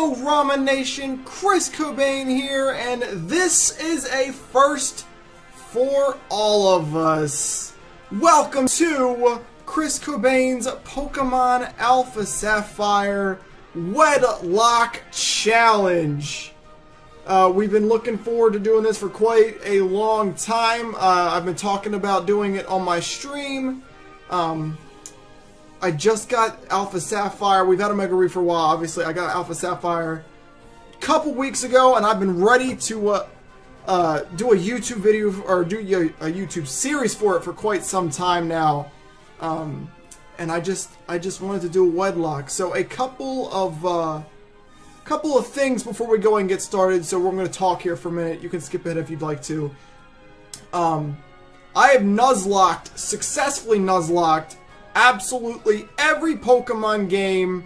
Hello Ramen Nation, Chris Cobain here, and this is a first for all of us. Welcome to Chris Cobain's Pokemon Alpha Sapphire Wedlocke Challenge. We've been looking forward to doing this for quite a long time. I've been talking about doing it on my stream. I just got Alpha Sapphire. We've had Omega Ruby for a while, obviously. I got Alpha Sapphire a couple weeks ago, and I've been ready to do a YouTube video, or do a YouTube series for it for quite some time now. And I just wanted to do a Wedlocke. So a couple of things before we go and get started. So we're going to talk here for a minute. You can skip ahead if you'd like to. I have Nuzlocked, successfully Nuzlocked, absolutely every Pokemon game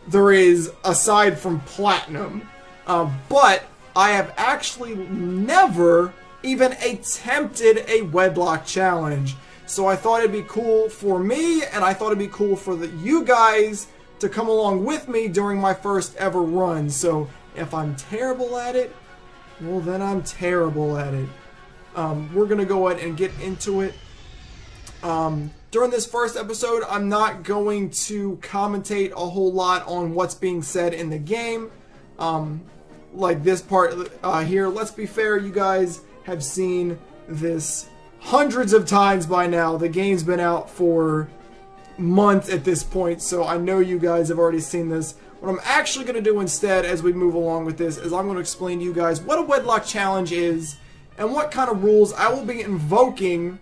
there is aside from Platinum. But I have actually never even attempted a Wedlocke challenge. So I thought it'd be cool for me, and I thought it'd be cool for you guys to come along with me during my first ever run. So if I'm terrible at it, well then I'm terrible at it. We're gonna go ahead and get into it. During this first episode, I'm not going to commentate a whole lot on what's being said in the game. Like this part here, let's be fair, you guys have seen this hundreds of times by now. The game's been out for months at this point, so I know you guys have already seen this. What I'm actually going to do instead as we move along with this is I'm going to explain to you guys what a Wedlocke challenge is and what kind of rules I will be invoking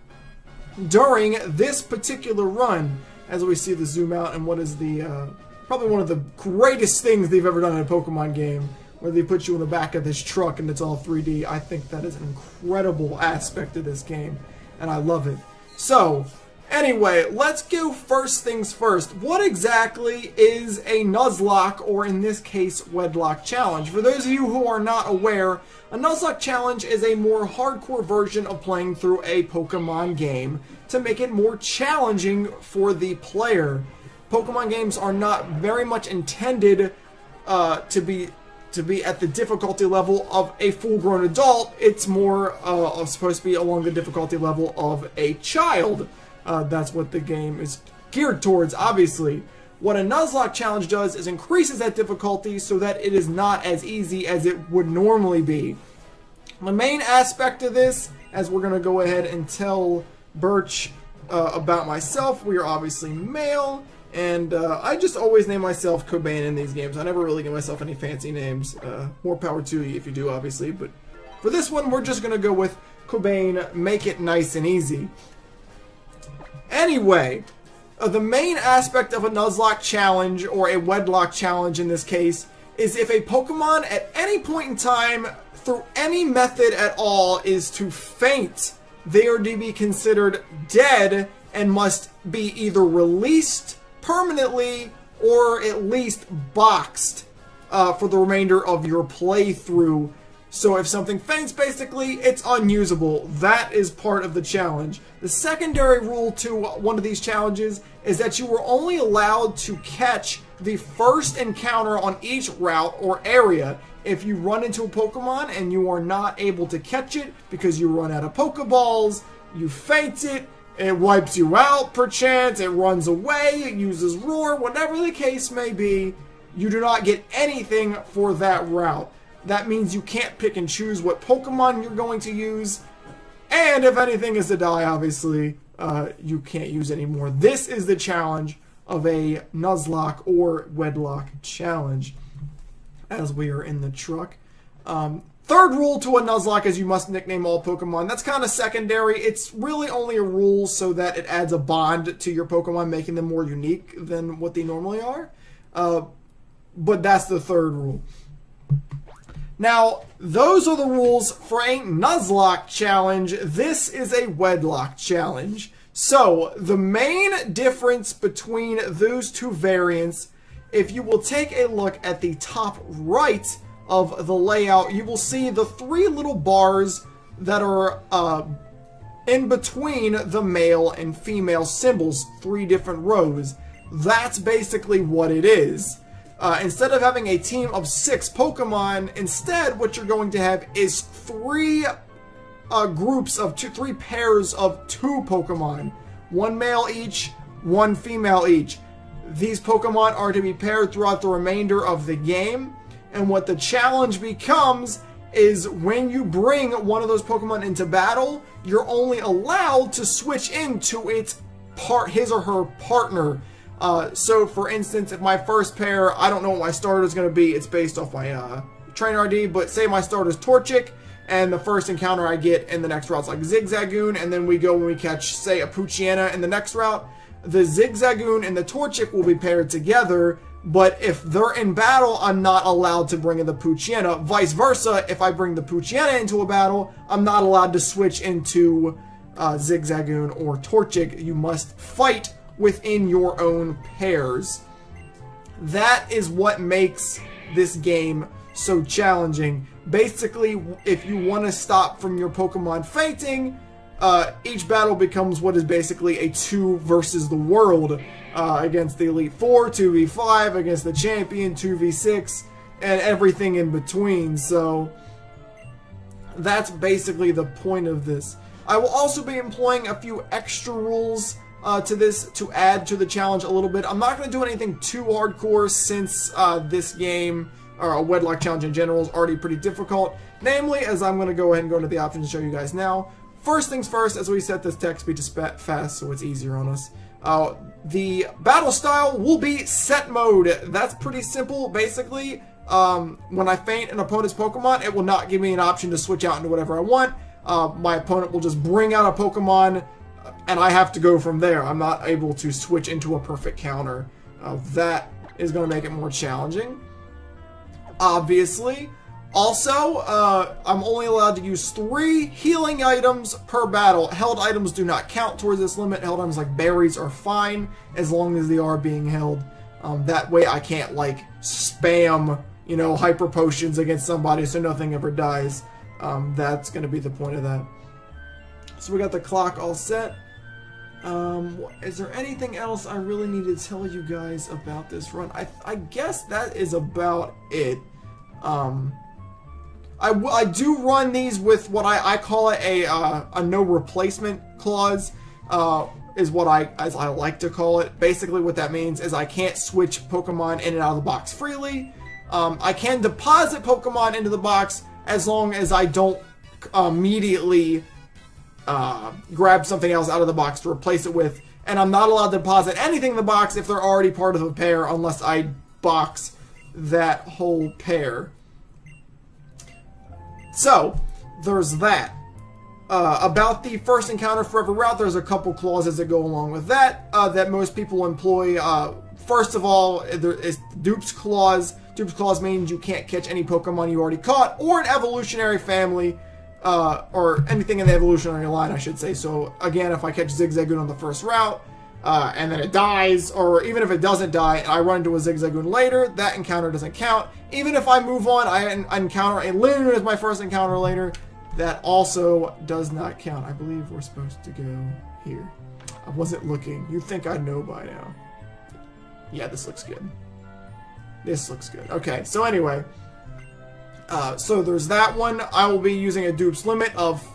during this particular run, as we see the zoom out and what is the probably one of the greatest things they've ever done in a Pokemon game, where they put you in the back of this truck and it's all 3D. I think that is an incredible aspect of this game, and I love it. So anyway, let's go first things first. What exactly is a Nuzlocke, or in this case, Wedlocke challenge? For those of you who are not aware, a Nuzlocke challenge is a more hardcore version of playing through a Pokemon game to make it more challenging for the player. Pokemon games are not very much intended to be at the difficulty level of a full-grown adult. It's more supposed to be along the difficulty level of a child. That's what the game is geared towards, obviously. What a Nuzlocke challenge does is increases that difficulty so that it is not as easy as it would normally be. The main aspect of this, as we're going to go ahead and tell Birch about myself, we are obviously male, and I just always name myself Cobain in these games. I never really give myself any fancy names. More power to you if you do, obviously, but for this one, we're just going to go with Cobain, make it nice and easy. Anyway, the main aspect of a Nuzlocke challenge, or a Wedlocke challenge in this case, is if a Pokemon at any point in time, through any method at all, is to faint, they are to be considered dead and must be either released permanently or at least boxed for the remainder of your playthrough. So if something faints, basically, it's unusable. That is part of the challenge. The secondary rule to one of these challenges is that you are only allowed to catch the first encounter on each route or area. If you run into a Pokemon and you are not able to catch it because you run out of Pokeballs, you faint it, it wipes you out perchance, it runs away, it uses Roar, whatever the case may be, you do not get anything for that route. That means you can't pick and choose what Pokemon you're going to use, and if anything is to die, obviously, you can't use anymore. This is the challenge of a Nuzlocke or Wedlocke challenge, as we are in the truck. Third rule to a Nuzlocke is you must nickname all Pokemon. That's kind of secondary. It's really only a rule so that it adds a bond to your Pokemon, making them more unique than what they normally are. But that's the third rule. Now, those are the rules for a Nuzlocke challenge. This is a Wedlocke challenge. So, the main difference between those two variants, if you will take a look at the top right of the layout, you will see the three little bars that are in between the male and female symbols, three different rows. That's basically what it is. Instead of having a team of 6 Pokemon, instead what you're going to have is 3 groups of 3 pairs of 2 Pokemon. 1 male each, 1 female each. These Pokemon are to be paired throughout the remainder of the game, and what the challenge becomes is when you bring one of those Pokemon into battle, you're only allowed to switch into his or her partner. So for instance, if my first pair, I don't know what my starter is going to be, it's based off my trainer ID, but say my starter is Torchic, and the first encounter I get in the next route's like Zigzagoon, and then we go when we catch, say, a Poochyena in the next route, the Zigzagoon and the Torchic will be paired together, but if they're in battle, I'm not allowed to bring in the Poochyena. Vice versa, if I bring the Poochyena into a battle, I'm not allowed to switch into Zigzagoon or Torchic. You must fight within your own pairs. That is what makes this game so challenging. Basically, if you want to stop from your Pokemon fainting, each battle becomes what is basically a 2 versus the world, against the Elite Four, 2v5, against the Champion, 2v6, and everything in between. So that's basically the point of this. I will also be employing a few extra rules to this to add to the challenge a little bit. I'm not going to do anything too hardcore since this game, or a Wedlocke challenge in general, is already pretty difficult. Namely, as I'm going to go ahead and go into the options and show you guys now. First things first, as we set this text speed to fast so it's easier on us. The battle style will be set mode. That's pretty simple. Basically, when I faint an opponent's Pokemon, it will not give me an option to switch out into whatever I want. My opponent will just bring out a Pokemon, and I have to go from there. I'm not able to switch into a perfect counter. That is going to make it more challenging, obviously. Also, I'm only allowed to use 3 healing items per battle. Held items do not count towards this limit. Held items like berries are fine as long as they are being held. That way I can't, like, spam, you know, hyper potions against somebody so nothing ever dies. That's going to be the point of that. So we got the clock all set. Is there anything else I really need to tell you guys about this run? I guess that is about it. I do run these with what I call it a no replacement clause, is what as I like to call it. Basically what that means is I can't switch Pokemon in and out of the box freely. I can deposit Pokemon into the box as long as I don't immediately grab something else out of the box to replace it with, and I'm not allowed to deposit anything in the box if they're already part of a pair unless I box that whole pair. So, there's that. About the first encounter for every route, there's a couple clauses that go along with that, that most people employ. First of all, there is Dupes Clause. Dupes Clause means you can't catch any Pokemon you already caught, or an evolutionary family, or anything in the evolutionary line, I should say. So, again, if I catch Zigzagoon on the first route, and then it dies, or even if it doesn't die, and I run into a Zigzagoon later, that encounter doesn't count. Even if I move on, I encounter a Looooot as my first encounter later, that also does not count. I believe we're supposed to go here. I wasn't looking. You'd think I'd know by now. Yeah, this looks good. This looks good. Okay, so anyway, so there's that one. I will be using a dupes limit of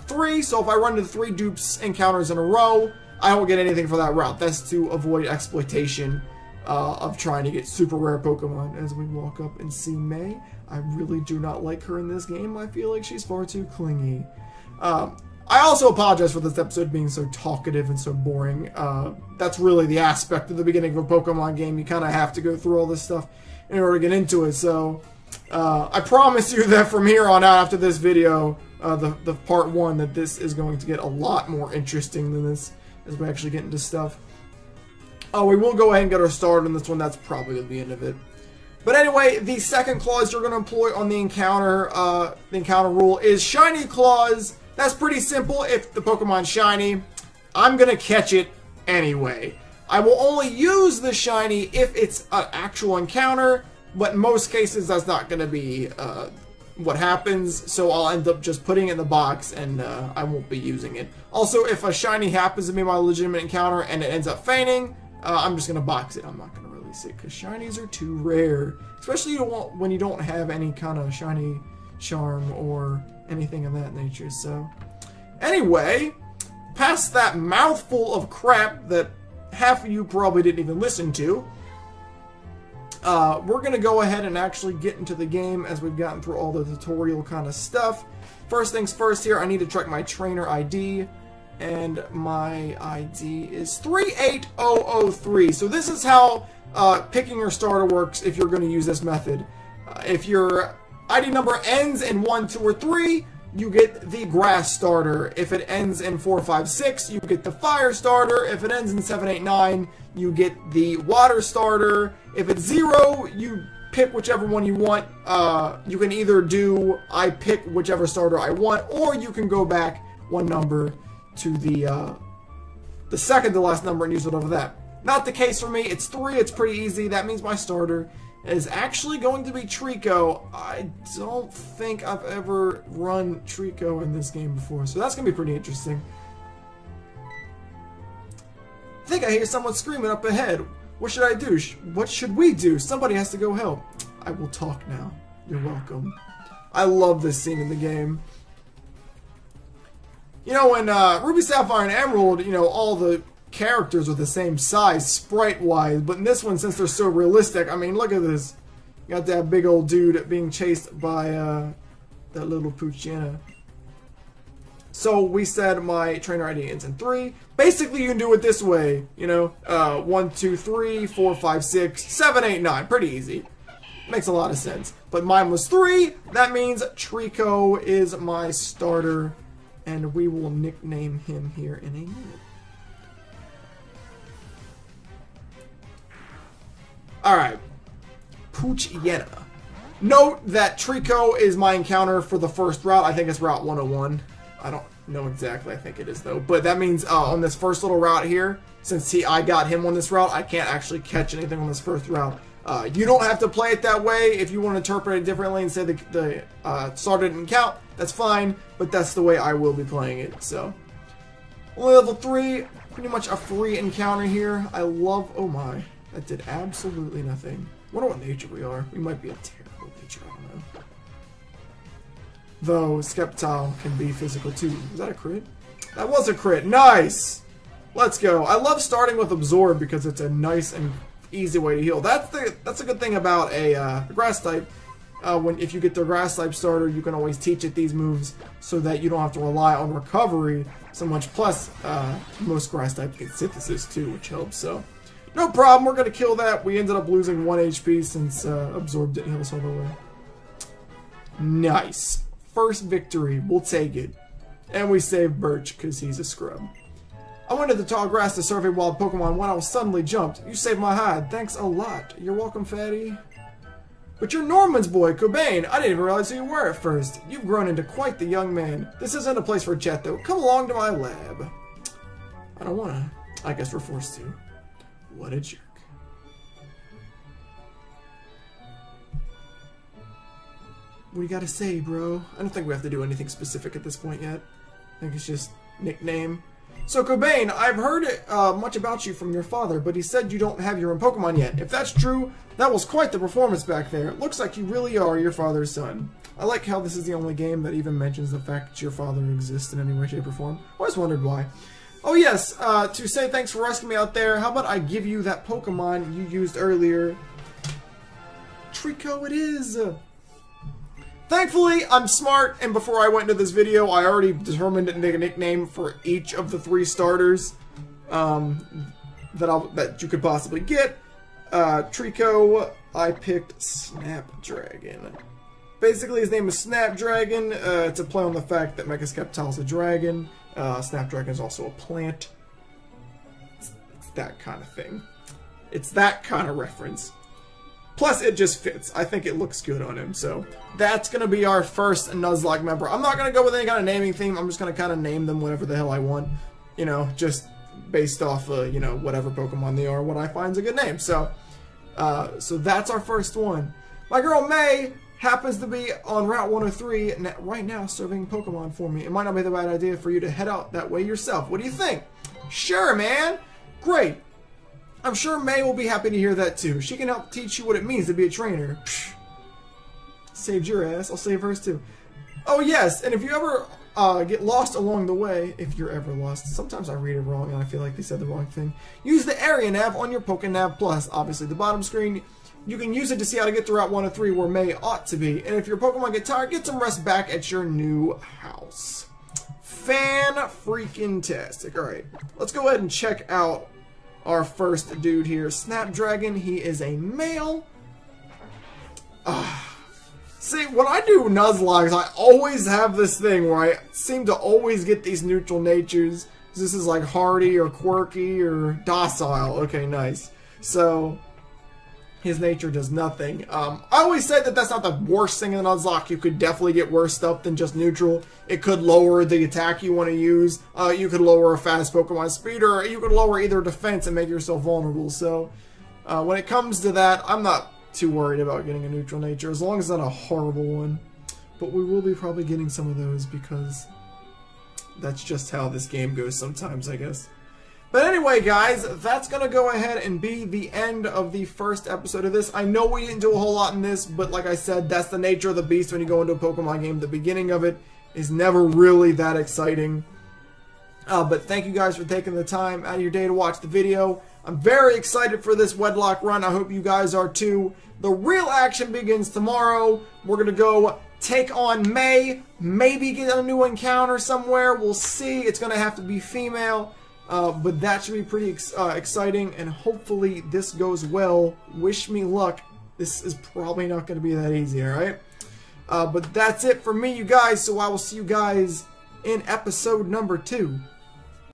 3, so if I run into 3 dupes encounters in a row, I don't get anything for that route. That's to avoid exploitation of trying to get super rare Pokemon. As we walk up and see May, I really do not like her in this game. I feel like she's far too clingy. I also apologize for this episode being so talkative and so boring. That's really the aspect of the beginning of a Pokemon game. You kind of have to go through all this stuff in order to get into it. So I promise you that from here on out, after this video, the part 1, that this is going to get a lot more interesting than this as we actually get into stuff. Oh, we will go ahead and get our started on this one. That's probably the end of it. But anyway, the second clause you're going to employ on the encounter rule is Shiny Clause. That's pretty simple. If the Pokemon's shiny, I'm going to catch it anyway. I will only use the shiny if it's an actual encounter, but in most cases that's not going to be what happens, so I'll end up just putting it in the box and I won't be using it. Also, if a shiny happens to be my legitimate encounter and it ends up fainting, I'm just going to box it. I'm not going to really basic, because shinies are too rare. Especially when you don't have any kind of shiny charm or anything of that nature. So, anyway, past that mouthful of crap that half of you probably didn't even listen to, we're going to go ahead and actually get into the game as we've gotten through all the tutorial kind of stuff. First things first here, I need to check my trainer ID, and my ID is 38003. So this is how picking your starter works if you're going to use this method. If your ID number ends in 1, 2, or 3, you get the grass starter. If it ends in 4, 5, 6, you get the fire starter. If it ends in 7, 8, 9, you get the water starter. If it's 0, you pick whichever one you want. You can either do I pick whichever starter I want, or you can go back one number to the second to last number and use whatever that. Not the case for me. It's 3. It's pretty easy. That means my starter is actually going to be Trico. I don't think I've ever run Trico in this game before, so that's going to be pretty interesting. I think I hear someone screaming up ahead. What should I do? What should we do? Somebody has to go help. I will talk now. You're welcome. I love this scene in the game. You know, in Ruby, Sapphire, and Emerald, you know, all the characters are the same size, sprite-wise, but in this one, since they're so realistic, I mean, look at this. You got that big old dude being chased by that little Poochyena. So we said my trainer ID ends in 3. Basically, you can do it this way, you know, 1, 2, 3, 4, 5, 6, 7, 8, 9. Pretty easy. Makes a lot of sense. But mine was 3. That means Trico is my starter, and we will nickname him here in a minute. Alright, Poochyena. Note that Trico is my encounter for the first route. I think it's Route 101. I don't know exactly. I think it is, though. But that means on this first little route here, since I got him on this route, I can't actually catch anything on this first route. You don't have to play it that way. If you want to interpret it differently and say the starter didn't count, that's fine. But that's the way I will be playing it. So, only level 3. Pretty much a free encounter here. I love... Oh my. That did absolutely nothing. I wonder what nature we are. We might be a terrible nature, I don't know. Though, Skeptile can be physical too. Was that a crit? That was a crit. Nice! Let's go. I love starting with Absorb because it's a nice and easy way to heal. That's a good thing about a grass type. If you get the grass type starter, you can always teach it these moves so that you don't have to rely on recovery so much. Plus, most grass types get synthesis too, which helps, so... No problem, we're going to kill that. We ended up losing 1 HP since Absorb didn't heal us all the way. Nice. First victory. We'll take it. And we saved Birch because he's a scrub. I went to the tall grass to survey wild Pokemon when I was suddenly jumped. You saved my hide. Thanks a lot. You're welcome, fatty. But you're Norman's boy, Cobain. I didn't even realize who you were at first. You've grown into quite the young man. This isn't a place for a chat, though. Come along to my lab. I don't want to. I guess we're forced to. What a jerk. What do you gotta say, bro? I don't think we have to do anything specific at this point yet. I think it's just nickname. So, Cobain, I've heard much about you from your father, but he said you don't have your own Pokemon yet. If that's true, that was quite the performance back there. It looks like you really are your father's son. I like how this is the only game that even mentions the fact that your father exists in any way, shape, or form. I always wondered why. Oh yes, to say thanks for rescuing me out there, how about I give you that Pokemon you used earlier? Trico it is! Thankfully, I'm smart, and before I went into this video, I already determined to make a nickname for each of the 3 starters that you could possibly get. Trico, I picked Snapdragon. Basically, his name is Snapdragon. It's a play on the fact that Mega Skeptile is a dragon. Snapdragon is also a plant. It's that kind of thing. It's that kind of reference. Plus, it just fits. I think it looks good on him. So, that's going to be our first Nuzlocke member. I'm not going to go with any kind of naming theme. I'm just going to kind of name them whatever the hell I want. You know, just based off, you know, whatever Pokemon they are, what I find is a good name. So, so that's our first one. My girl May happens to be on Route 103 right now serving Pokemon for me. It might not be the right idea for you to head out that way yourself. What do you think? Sure, man. Great. I'm sure May will be happy to hear that too. She can help teach you what it means to be a trainer. Psh. Saved your ass, I'll save hers too. Oh yes, and if you ever get lost along the way, if you're ever lost, sometimes I read it wrong and I feel like they said the wrong thing. Use the area nav on your PokéNav Plus, obviously the bottom screen. You can use it to see how to get to Route 1 of 3 where May ought to be. And if your Pokemon get tired, get some rest back at your new house. Fan-freaking-tastic. Alright, let's go ahead and check out our first dude here. Snapdragon, he is a male. See, when I do Nuzlocke, I always have this thing where I seem to always get these neutral natures. This is like hardy or quirky or docile. Okay, nice. So his nature does nothing. I always say that that's not the worst thing in Nuzlocke. You could definitely get worse stuff than just neutral. It could lower the attack you want to use. You could lower a fast Pokemon speed, or you could lower either defense and make yourself vulnerable. So when it comes to that, I'm not too worried about getting a neutral nature, as long as it's not a horrible one. But we will be probably getting some of those because that's just how this game goes sometimes, I guess. But anyway, guys, that's going to go ahead and be the end of the first episode of this. I know we didn't do a whole lot in this, but like I said, that's the nature of the beast when you go into a Pokemon game. The beginning of it is never really that exciting. But thank you guys for taking the time out of your day to watch the video. I'm very excited for this Wedlocke run. I hope you guys are too. The real action begins tomorrow. We're going to go take on May. Maybe get a new encounter somewhere. We'll see. It's going to have to be female. But that should be pretty exciting, and hopefully this goes well. Wish me luck. This is probably not going to be that easy, alright? But that's it for me, you guys, so I will see you guys in episode number 2.